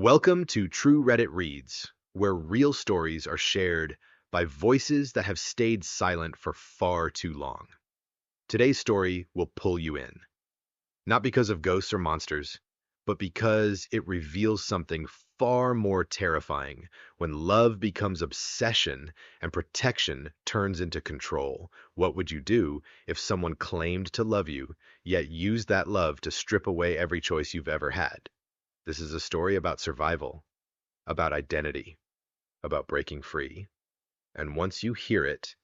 Welcome to True Reddit Reads, where real stories are shared by voices that have stayed silent for far too long. Today's story will pull you in, not because of ghosts or monsters, but because it reveals something far more terrifying when love becomes obsession and protection turns into control. What would you do if someone claimed to love you, yet used that love to strip away every choice you've ever had? This is a story about survival, about identity, about breaking free. And once you hear it,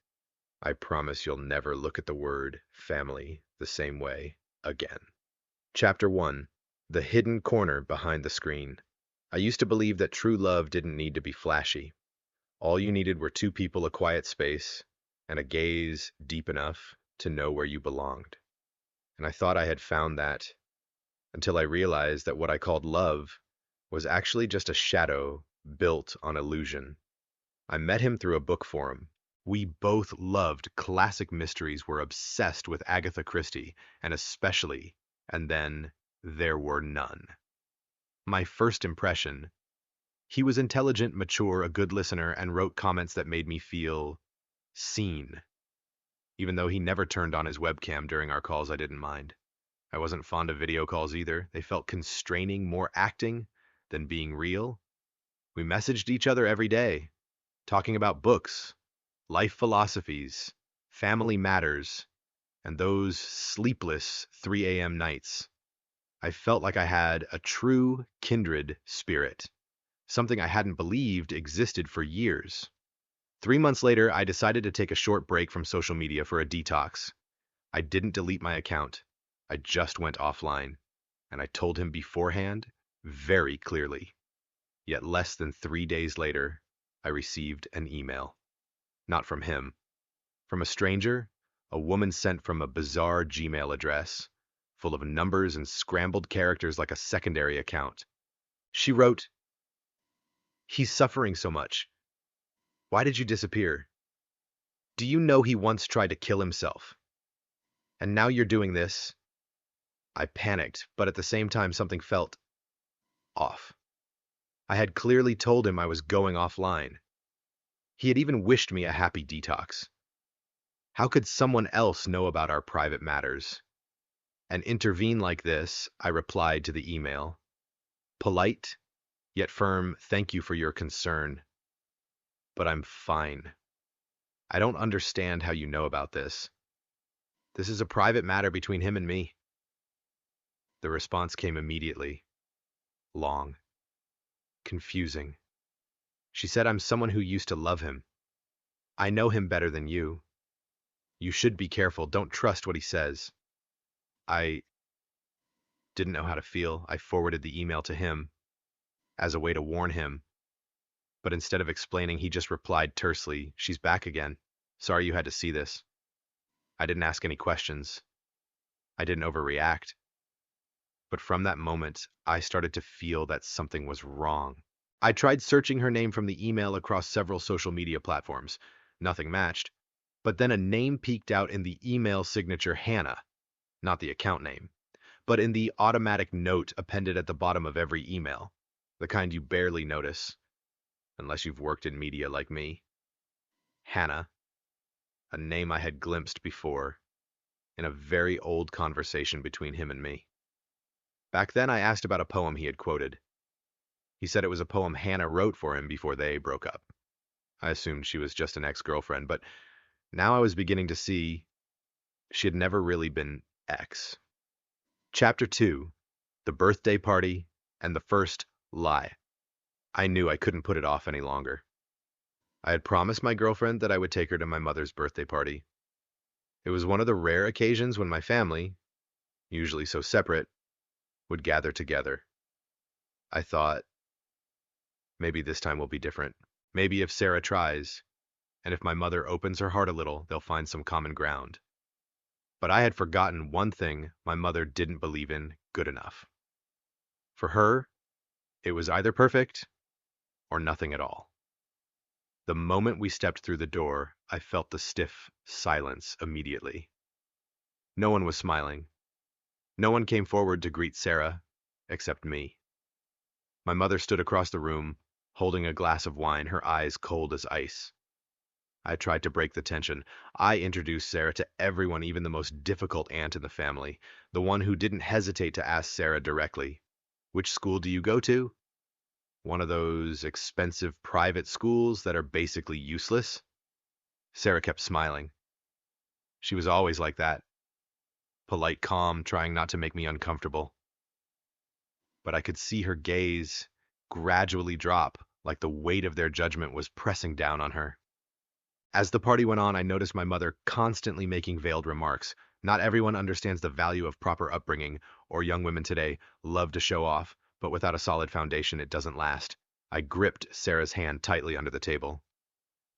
I promise you'll never look at the word family the same way again. Chapter 1: The Hidden Corner Behind the Screen. I used to believe that true love didn't need to be flashy. All you needed were two people, a quiet space, and a gaze deep enough to know where you belonged. And I thought I had found that until I realized that what I called love was actually just a shadow built on illusion. I met him through a book forum. We both loved classic mysteries, were obsessed with Agatha Christie, and then there were none. My first impression: he was intelligent, mature, a good listener, and wrote comments that made me feel seen. Even though he never turned on his webcam during our calls, I didn't mind. I wasn't fond of video calls either. They felt constraining, more acting than being real. We messaged each other every day, talking about books, life philosophies, family matters, and those sleepless 3 a.m. nights. I felt like I had a true kindred spirit, something I hadn't believed existed for years. 3 months later, I decided to take a short break from social media for a detox. I didn't delete my account. I just went offline, and I told him beforehand, very clearly. Yet less than 3 days later, I received an email. Not from him. From a stranger, a woman sent from a bizarre Gmail address, full of numbers and scrambled characters like a secondary account. She wrote, "He's suffering so much. Why did you disappear? Do you know he once tried to kill himself? And now you're doing this?" I panicked, but at the same time something felt off. I had clearly told him I was going offline. He had even wished me a happy detox. How could someone else know about our private matters and intervene like this? I replied to the email. Polite, yet firm, thank you for your concern, but I'm fine. I don't understand how you know about this. This is a private matter between him and me. The response came immediately. Long. Confusing. She said, "I'm someone who used to love him. I know him better than you. You should be careful. Don't trust what he says." I didn't know how to feel. I forwarded the email to him as a way to warn him, but instead of explaining, he just replied tersely, "She's back again. Sorry you had to see this." I didn't ask any questions. I didn't overreact. But from that moment, I started to feel that something was wrong. I tried searching her name from the email across several social media platforms. Nothing matched. But then a name peeked out in the email signature: Hannah, not the account name, but in the automatic note appended at the bottom of every email, the kind you barely notice, unless you've worked in media like me. Hannah, a name I had glimpsed before in a very old conversation between him and me. Back then, I asked about a poem he had quoted. He said it was a poem Hannah wrote for him before they broke up. I assumed she was just an ex-girlfriend, but now I was beginning to see she had never really been ex. Chapter 2: The Birthday Party and the First Lie. I knew I couldn't put it off any longer. I had promised my girlfriend that I would take her to my mother's birthday party. It was one of the rare occasions when my family, usually so separate, would gather together. I thought, maybe this time will be different. Maybe if Sarah tries, and if my mother opens her heart a little, they'll find some common ground. But I had forgotten one thing my mother didn't believe in: good enough. For her, it was either perfect or nothing at all. The moment we stepped through the door, I felt the stiff silence immediately. No one was smiling. No one came forward to greet Sarah, except me. My mother stood across the room, holding a glass of wine, her eyes cold as ice. I tried to break the tension. I introduced Sarah to everyone, even the most difficult aunt in the family, the one who didn't hesitate to ask Sarah directly, "Which school do you go to?" One of those expensive private schools that are basically useless. Sarah kept smiling. She was always like that, polite, calm, trying not to make me uncomfortable. But I could see her gaze gradually drop, like the weight of their judgment was pressing down on her. As the party went on, I noticed my mother constantly making veiled remarks. Not everyone understands the value of proper upbringing, or young women today love to show off, but without a solid foundation, it doesn't last. I gripped Sarah's hand tightly under the table.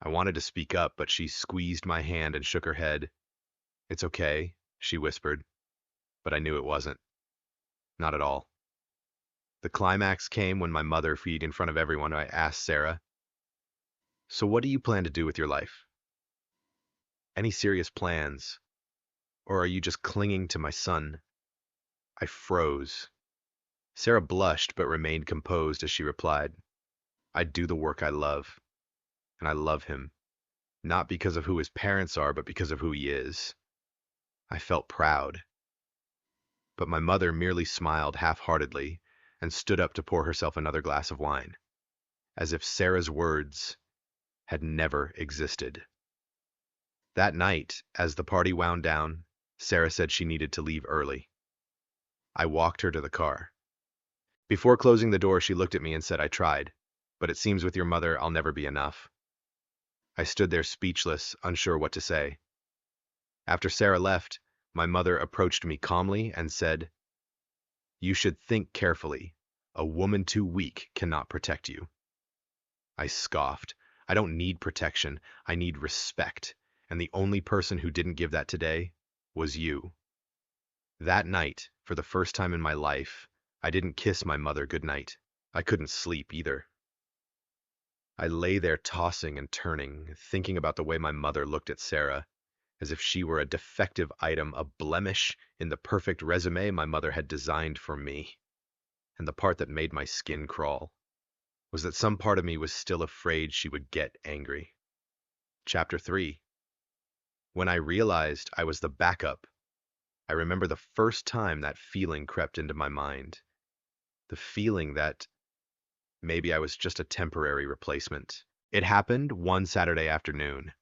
I wanted to speak up, but she squeezed my hand and shook her head. "It's okay," she whispered, but I knew it wasn't. Not at all. The climax came when my mother, in front of everyone, I asked Sarah, "So what do you plan to do with your life? Any serious plans? Or are you just clinging to my son?" I froze. Sarah blushed but remained composed as she replied, "I do the work I love, and I love him, not because of who his parents are, but because of who he is." I felt proud, but my mother merely smiled half-heartedly and stood up to pour herself another glass of wine, as if Sarah's words had never existed. That night, as the party wound down, Sarah said she needed to leave early. I walked her to the car. Before closing the door, she looked at me and said, "I tried, but it seems with your mother I'll never be enough." I stood there speechless, unsure what to say. After Sarah left, my mother approached me calmly and said, "You should think carefully. A woman too weak cannot protect you." I scoffed. "I don't need protection. I need respect. And the only person who didn't give that today was you." That night, for the first time in my life, I didn't kiss my mother goodnight. I couldn't sleep either. I lay there tossing and turning, thinking about the way my mother looked at Sarah, as if she were a defective item, a blemish in the perfect resume my mother had designed for me. And the part that made my skin crawl was that some part of me was still afraid she would get angry. Chapter 3. When I realized I was the backup, I remember the first time that feeling crept into my mind. The feeling that maybe I was just a temporary replacement. It happened one Saturday afternoon.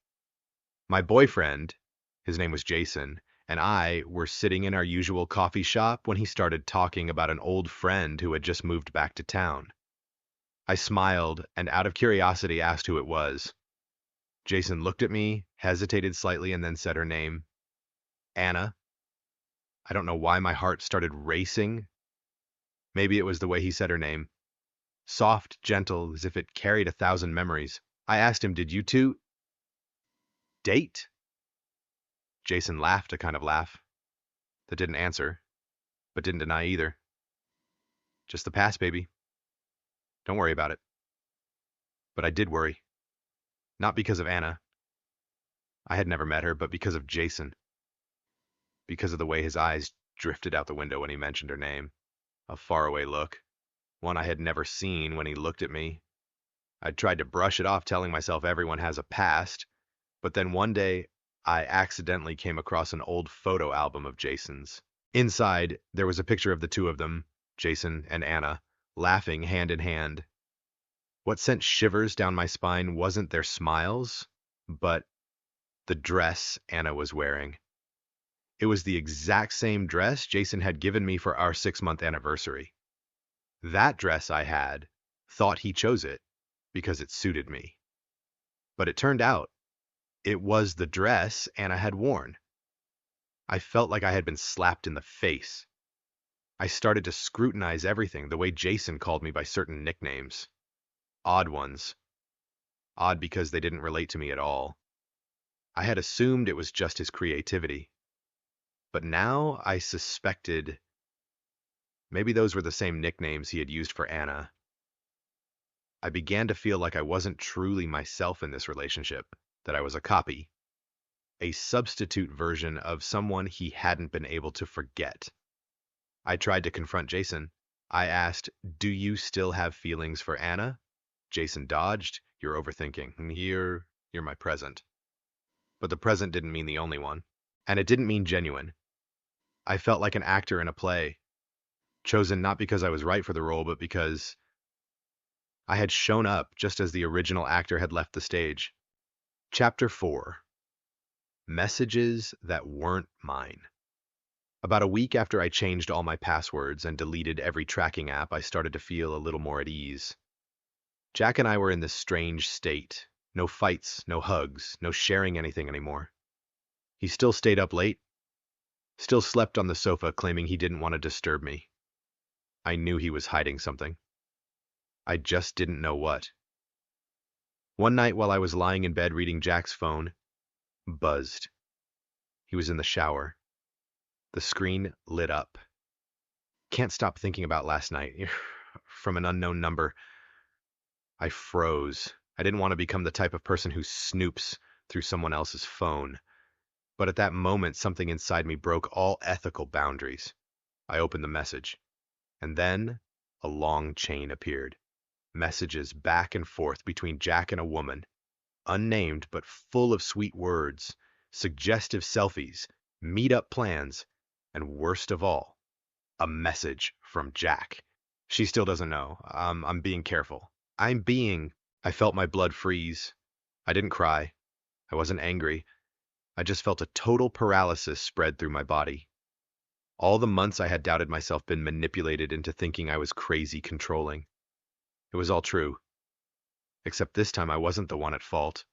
My boyfriend, his name was Jason, and I were sitting in our usual coffee shop when he started talking about an old friend who had just moved back to town. I smiled and out of curiosity asked who it was. Jason looked at me, hesitated slightly, and then said her name. "Anna." I don't know why my heart started racing. Maybe it was the way he said her name. Soft, gentle, as if it carried 1,000 memories. I asked him, "Did you two date?" Jason laughed a kind of laugh that didn't answer, but didn't deny either. "Just the past, baby. Don't worry about it." But I did worry. Not because of Anna. I had never met her, but because of Jason. Because of the way his eyes drifted out the window when he mentioned her name. A faraway look. One I had never seen when he looked at me. I'd tried to brush it off, telling myself everyone has a past, but then one day I accidentally came across an old photo album of Jason's. Inside, there was a picture of the two of them, Jason and Anna, laughing hand in hand. What sent shivers down my spine wasn't their smiles, but the dress Anna was wearing. It was the exact same dress Jason had given me for our 6-month anniversary. That dress I had thought he chose it because it suited me. But it turned out it was the dress Anna had worn. I felt like I had been slapped in the face. I started to scrutinize everything, the way Jason called me by certain nicknames. Odd ones. Odd because they didn't relate to me at all. I had assumed it was just his creativity. But now I suspected maybe those were the same nicknames he had used for Anna. I began to feel like I wasn't truly myself in this relationship, that I was a copy, a substitute version of someone he hadn't been able to forget. I tried to confront Jason. I asked, "Do you still have feelings for Anna?" Jason dodged. "You're overthinking. You're my present." But the present didn't mean the only one. And it didn't mean genuine. I felt like an actor in a play, chosen not because I was right for the role, but because I had shown up just as the original actor had left the stage. Chapter 4: Messages That Weren't Mine. About a week after I changed all my passwords and deleted every tracking app, I started to feel a little more at ease. Jack and I were in this strange state. No fights, no hugs, no sharing anything anymore. He still stayed up late, still slept on the sofa, claiming he didn't want to disturb me. I knew he was hiding something. I just didn't know what. One night while I was lying in bed reading, Jack's phone buzzed. He was in the shower. The screen lit up. "Can't stop thinking about last night." From an unknown number. I froze. I didn't want to become the type of person who snoops through someone else's phone. But at that moment, something inside me broke all ethical boundaries. I opened the message. And then a long chain appeared. Messages back and forth between Jack and a woman, unnamed but full of sweet words, suggestive selfies, meet-up plans, and worst of all, a message from Jack. She still doesn't know. I'm being careful. I felt my blood freeze. I didn't cry. I wasn't angry. I just felt a total paralysis spread through my body. All the months I had doubted myself, been manipulated into thinking I was crazy controlling. It was all true. Except this time I wasn't the one at fault.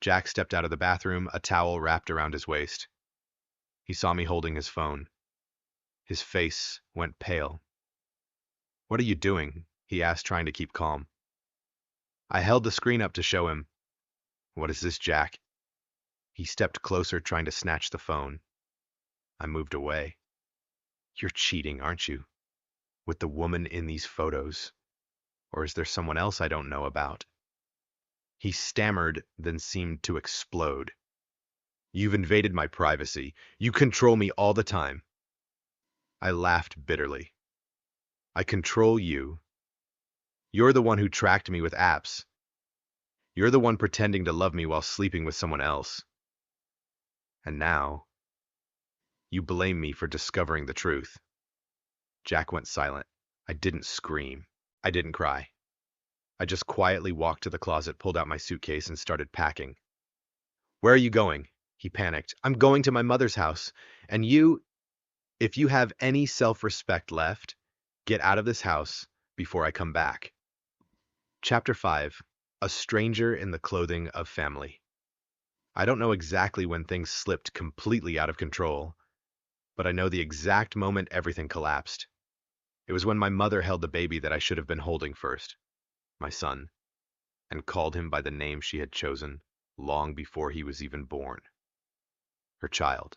Jack stepped out of the bathroom, a towel wrapped around his waist. He saw me holding his phone. His face went pale. "What are you doing?" he asked, trying to keep calm. I held the screen up to show him. "What is this, Jack?" He stepped closer, trying to snatch the phone. I moved away. "You're cheating, aren't you? With the woman in these photos? Or is there someone else I don't know about?" He stammered, then seemed to explode. "You've invaded my privacy. You control me all the time." I laughed bitterly. "I control you. You're the one who tracked me with apps. You're the one pretending to love me while sleeping with someone else. And now, you blame me for discovering the truth." Jack went silent. I didn't scream. I didn't cry. I just quietly walked to the closet, pulled out my suitcase, and started packing. "Where are you going?" He panicked. "I'm going to my mother's house. And if you have any self-respect left, get out of this house before I come back." Chapter 5: A Stranger in the Clothing of Family. I don't know exactly when things slipped completely out of control, but I know the exact moment everything collapsed. It was when my mother held the baby that I should have been holding first, my son, and called him by the name she had chosen long before he was even born. Her child.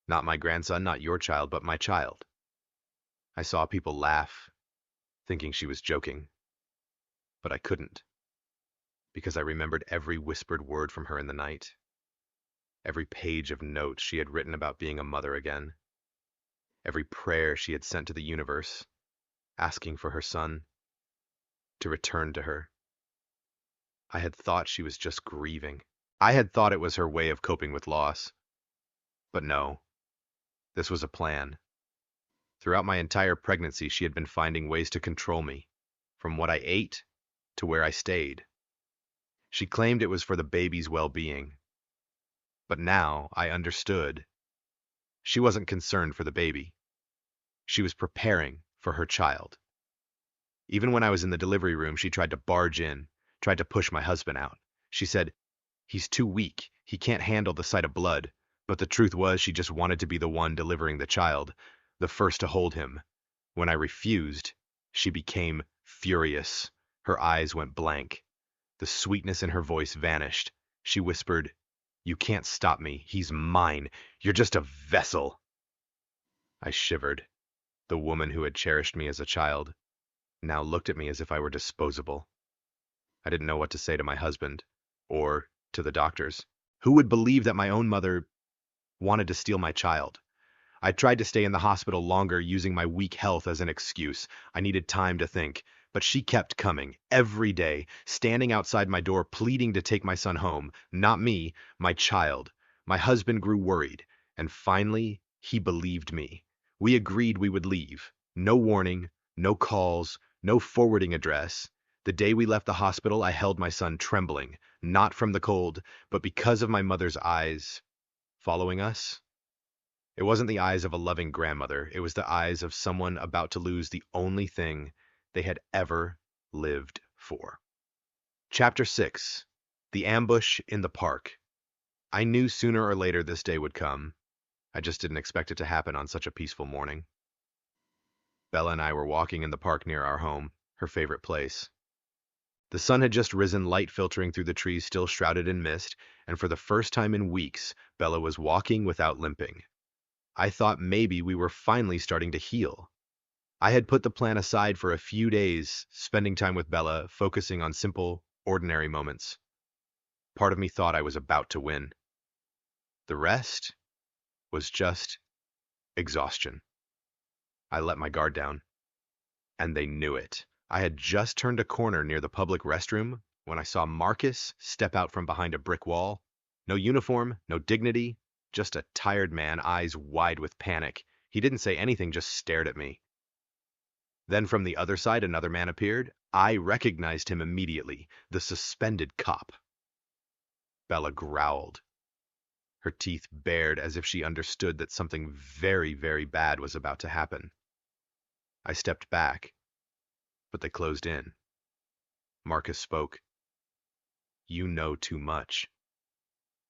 Not my grandson, not your child, but my child. I saw people laugh, thinking she was joking, but I couldn't, because I remembered every whispered word from her in the night, every page of notes she had written about being a mother again, every prayer she had sent to the universe, asking for her son to return to her. I had thought she was just grieving. I had thought it was her way of coping with loss. But no, this was a plan. Throughout my entire pregnancy, she had been finding ways to control me, from what I ate to where I stayed. She claimed it was for the baby's well-being. But now I understood. She wasn't concerned for the baby. She was preparing for her child. Even when I was in the delivery room, she tried to barge in, tried to push my husband out. She said, "He's too weak. He can't handle the sight of blood." But the truth was, she just wanted to be the one delivering the child, the first to hold him. When I refused, she became furious. Her eyes went blank. The sweetness in her voice vanished. She whispered, "You can't stop me. He's mine. You're just a vessel." I shivered. The woman who had cherished me as a child now looked at me as if I were disposable. I didn't know what to say to my husband, or to the doctors. Who would believe that my own mother wanted to steal my child? I tried to stay in the hospital longer using my weak health as an excuse. I needed time to think. But she kept coming, every day, standing outside my door pleading to take my son home. Not me, my child. My husband grew worried, and finally, he believed me. We agreed we would leave. No warning, no calls, no forwarding address. The day we left the hospital, I held my son trembling, not from the cold, but because of my mother's eyes following us. It wasn't the eyes of a loving grandmother, it was the eyes of someone about to lose the only thing they had ever lived for. Chapter 6. The Ambush in the Park. I knew sooner or later this day would come. I just didn't expect it to happen on such a peaceful morning. Bella and I were walking in the park near our home, her favorite place. The sun had just risen, light filtering through the trees still shrouded in mist, and for the first time in weeks, Bella was walking without limping. I thought maybe we were finally starting to heal. I had put the plan aside for a few days, spending time with Bella, focusing on simple, ordinary moments. Part of me thought I was about to win. The rest was just exhaustion. I let my guard down, and they knew it. I had just turned a corner near the public restroom when I saw Marcus step out from behind a brick wall. No uniform, no dignity, just a tired man, eyes wide with panic. He didn't say anything, just stared at me. Then from the other side, another man appeared. I recognized him immediately, the suspended cop. Bella growled, her teeth bared as if she understood that something very, very bad was about to happen. I stepped back, but they closed in. Marcus spoke. "You know too much."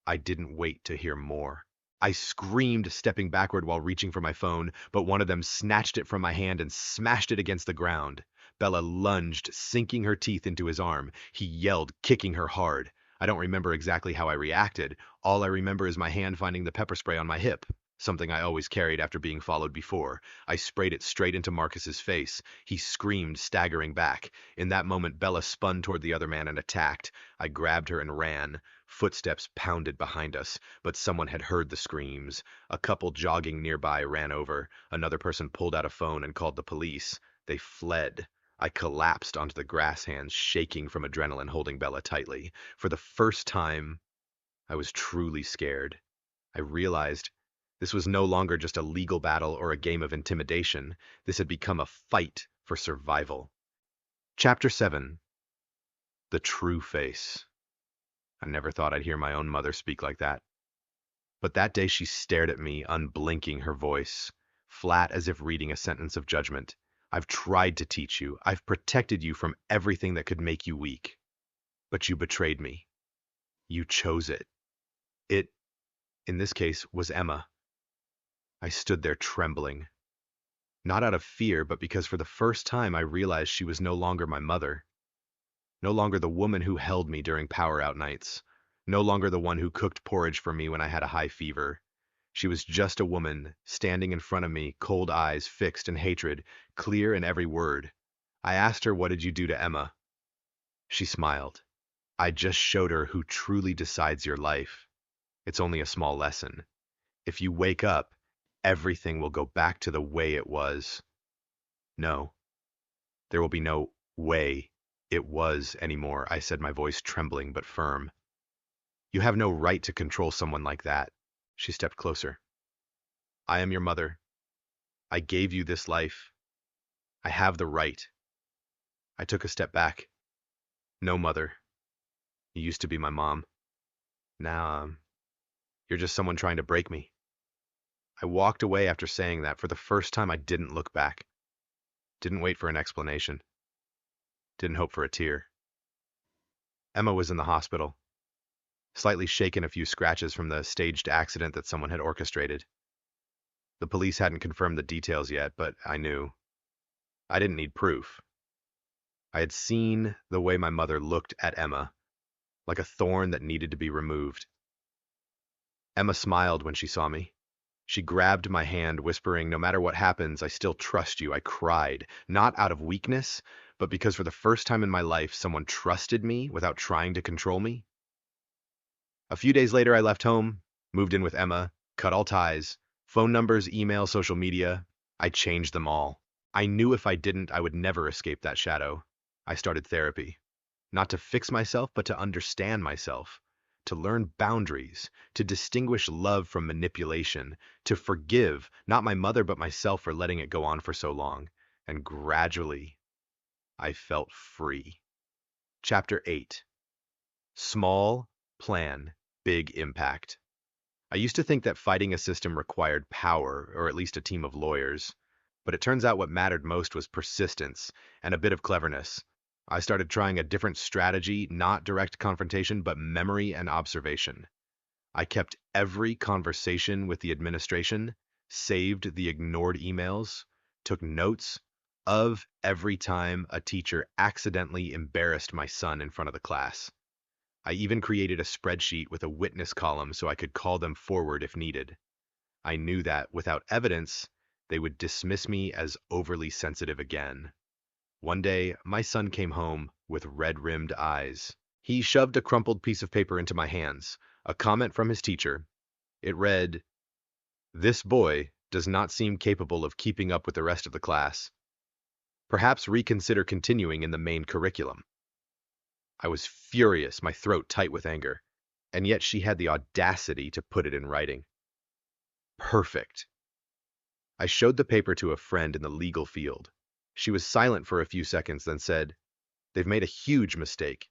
I didn't wait to hear more. I screamed, stepping backward while reaching for my phone, but one of them snatched it from my hand and smashed it against the ground. Bella lunged, sinking her teeth into his arm. He yelled, kicking her hard. I don't remember exactly how I reacted. All I remember is my hand finding the pepper spray on my hip, something I always carried after being followed before. I sprayed it straight into Marcus's face. He screamed, staggering back. In that moment, Bella spun toward the other man and attacked. I grabbed her and ran. Footsteps pounded behind us, but someone had heard the screams. A couple jogging nearby ran over. Another person pulled out a phone and called the police. They fled. I collapsed onto the grass, hands shaking from adrenaline, holding Bella tightly. For the first time, I was truly scared. I realized this was no longer just a legal battle or a game of intimidation. This had become a fight for survival. Chapter 7. The True Face. I never thought I'd hear my own mother speak like that. But that day she stared at me, unblinking, her voice flat as if reading a sentence of judgment. "I've tried to teach you. I've protected you from everything that could make you weak. But you betrayed me. You chose it. It, in this case, was Emma." I stood there trembling. Not out of fear, but because for the first time I realized she was no longer my mother. No longer the woman who held me during power-out nights. No longer the one who cooked porridge for me when I had a high fever. She was just a woman, standing in front of me, cold eyes fixed in hatred, clear in every word. I asked her, "What did you do to Emma?" She smiled. "I just showed her who truly decides your life. It's only a small lesson. If you wake up, everything will go back to the way it was." "No, there will be no way it was anymore," I said, my voice trembling but firm. "You have no right to control someone like that." She stepped closer. "I am your mother. I gave you this life. I have the right." I took a step back. "No, mother. You used to be my mom. Now, you're just someone trying to break me." I walked away after saying that. For the first time, I didn't look back. Didn't wait for an explanation. Didn't hope for a tear. Emma was in the hospital, slightly shaken, a few scratches from the staged accident that someone had orchestrated. The police hadn't confirmed the details yet, but I knew. I didn't need proof. I had seen the way my mother looked at Emma, like a thorn that needed to be removed. Emma smiled when she saw me. She grabbed my hand, whispering, "No matter what happens, I still trust you." I cried, not out of weakness, but because for the first time in my life, someone trusted me without trying to control me. A few days later, I left home, moved in with Emma, cut all ties, Phone numbers, email, social media, I changed them all. I knew if I didn't, I would never escape that shadow. I started therapy, not to fix myself, but to understand myself, to learn boundaries, to distinguish love from manipulation, to forgive, not my mother, but myself for letting it go on for so long. And gradually, I felt free. Chapter 8. Small Plan, Big Impact. I used to think that fighting a system required power, or at least a team of lawyers. But it turns out what mattered most was persistence and a bit of cleverness. I started trying a different strategy, not direct confrontation, but memory and observation. I kept every conversation with the administration, saved the ignored emails, took notes of every time a teacher accidentally embarrassed my son in front of the class. I even created a spreadsheet with a witness column so I could call them forward if needed. I knew that, without evidence, they would dismiss me as overly sensitive again. One day, my son came home with red-rimmed eyes. He shoved a crumpled piece of paper into my hands, a comment from his teacher. It read, "This boy does not seem capable of keeping up with the rest of the class. Perhaps reconsider continuing in the main curriculum." I was furious, my throat tight with anger, and yet she had the audacity to put it in writing. Perfect. I showed the paper to a friend in the legal field. She was silent for a few seconds, then said, "They've made a huge mistake.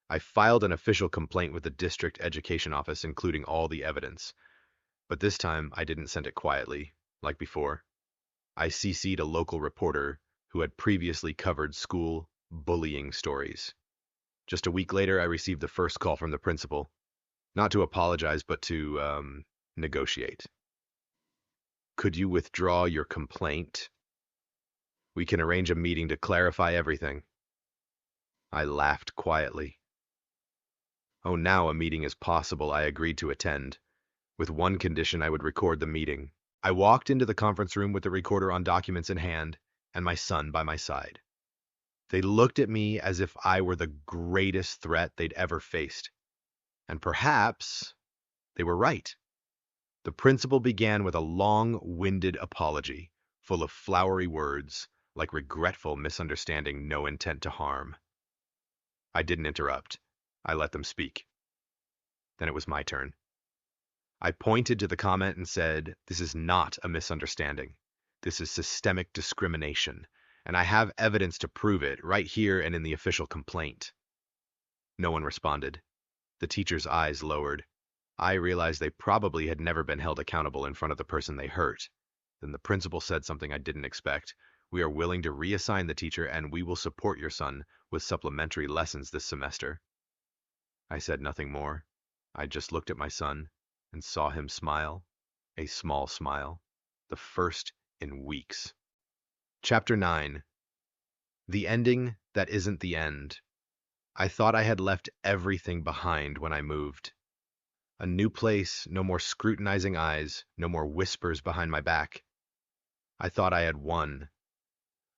I filed an official complaint with the district education office, including all the evidence. But this time, I didn't send it quietly, like before. I CC'd a local reporter who had previously covered school bullying stories. Just a week later, I received the first call from the principal, not to apologize, but to negotiate. Could you withdraw your complaint? We can arrange a meeting to clarify everything." I laughed quietly. Oh, now a meeting is possible. I agreed to attend. With one condition, I would record the meeting. I walked into the conference room with the recorder on documents in hand and my son by my side. They looked at me as if I were the greatest threat they'd ever faced. And perhaps they were right. The principal began with a long-winded apology, full of flowery words, like regretful misunderstanding, no intent to harm. I didn't interrupt. I let them speak. Then it was my turn. I pointed to the comment and said, "This is not a misunderstanding. This is systemic discrimination, and I have evidence to prove it right here and in the official complaint." No one responded. The teacher's eyes lowered. I realized they probably had never been held accountable in front of the person they hurt. Then the principal said something I didn't expect. "We are willing to reassign the teacher, and we will support your son with supplementary lessons this semester." I said nothing more. I just looked at my son and saw him smile, a small smile, the first in weeks. Chapter 9. The Ending That Isn't the End. I thought I had left everything behind when I moved. A new place, no more scrutinizing eyes, no more whispers behind my back. I thought I had won.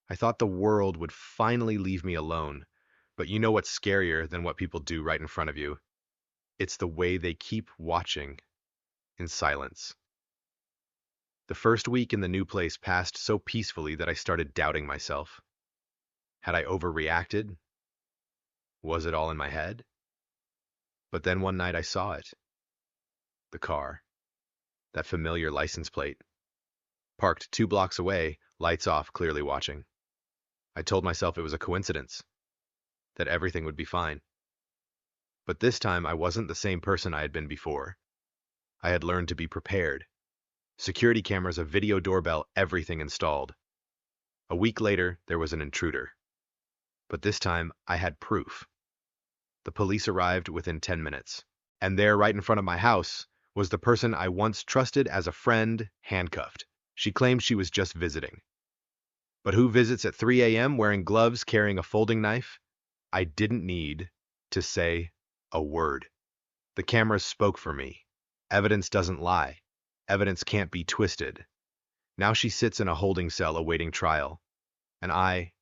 I thought the world would finally leave me alone. But you know what's scarier than what people do right in front of you? It's the way they keep watching in silence. The first week in the new place passed so peacefully that I started doubting myself. Had I overreacted? Was it all in my head? But then one night I saw it. The car. That familiar license plate. Parked 2 blocks away, lights off, clearly watching. I told myself it was a coincidence, that everything would be fine. But this time I wasn't the same person I had been before. I had learned to be prepared. Security cameras, a video doorbell, everything installed. A week later, there was an intruder. But this time, I had proof. The police arrived within 10 minutes. And there, right in front of my house, was the person I once trusted as a friend, handcuffed. She claimed she was just visiting. But who visits at 3 a.m. wearing gloves, carrying a folding knife? I didn't need to say a word. The cameras spoke for me. Evidence doesn't lie. Evidence can't be twisted. Now she sits in a holding cell awaiting trial. And I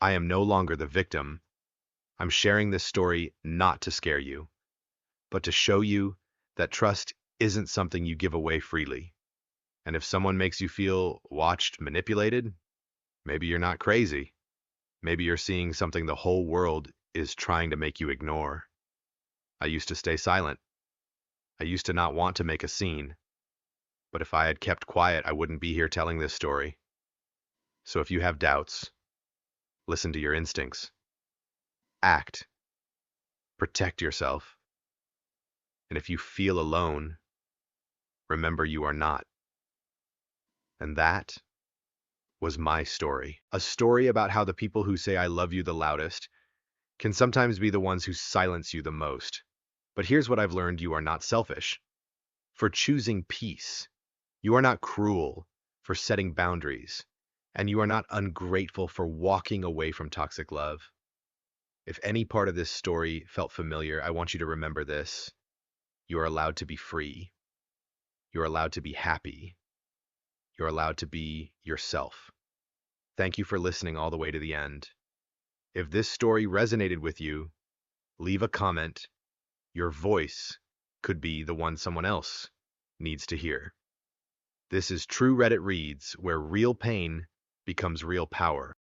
am no longer the victim. I'm sharing this story not to scare you, but to show you that trust isn't something you give away freely. And if someone makes you feel watched, manipulated, maybe you're not crazy. Maybe you're seeing something the whole world is trying to make you ignore. I used to stay silent. I used to not want to make a scene. But if I had kept quiet, I wouldn't be here telling this story. So if you have doubts, listen to your instincts. Act. Protect yourself. And if you feel alone, remember you are not. And that was my story. A story about how the people who say I love you the loudest can sometimes be the ones who silence you the most. But here's what I've learned: you are not selfish for choosing peace. You are not cruel for setting boundaries. And you are not ungrateful for walking away from toxic love. If any part of this story felt familiar, I want you to remember this. You are allowed to be free. You're allowed to be happy. You're allowed to be yourself. Thank you for listening all the way to the end. If this story resonated with you, leave a comment. Your voice could be the one someone else needs to hear. This is True Reddit Reads, where real pain becomes real power.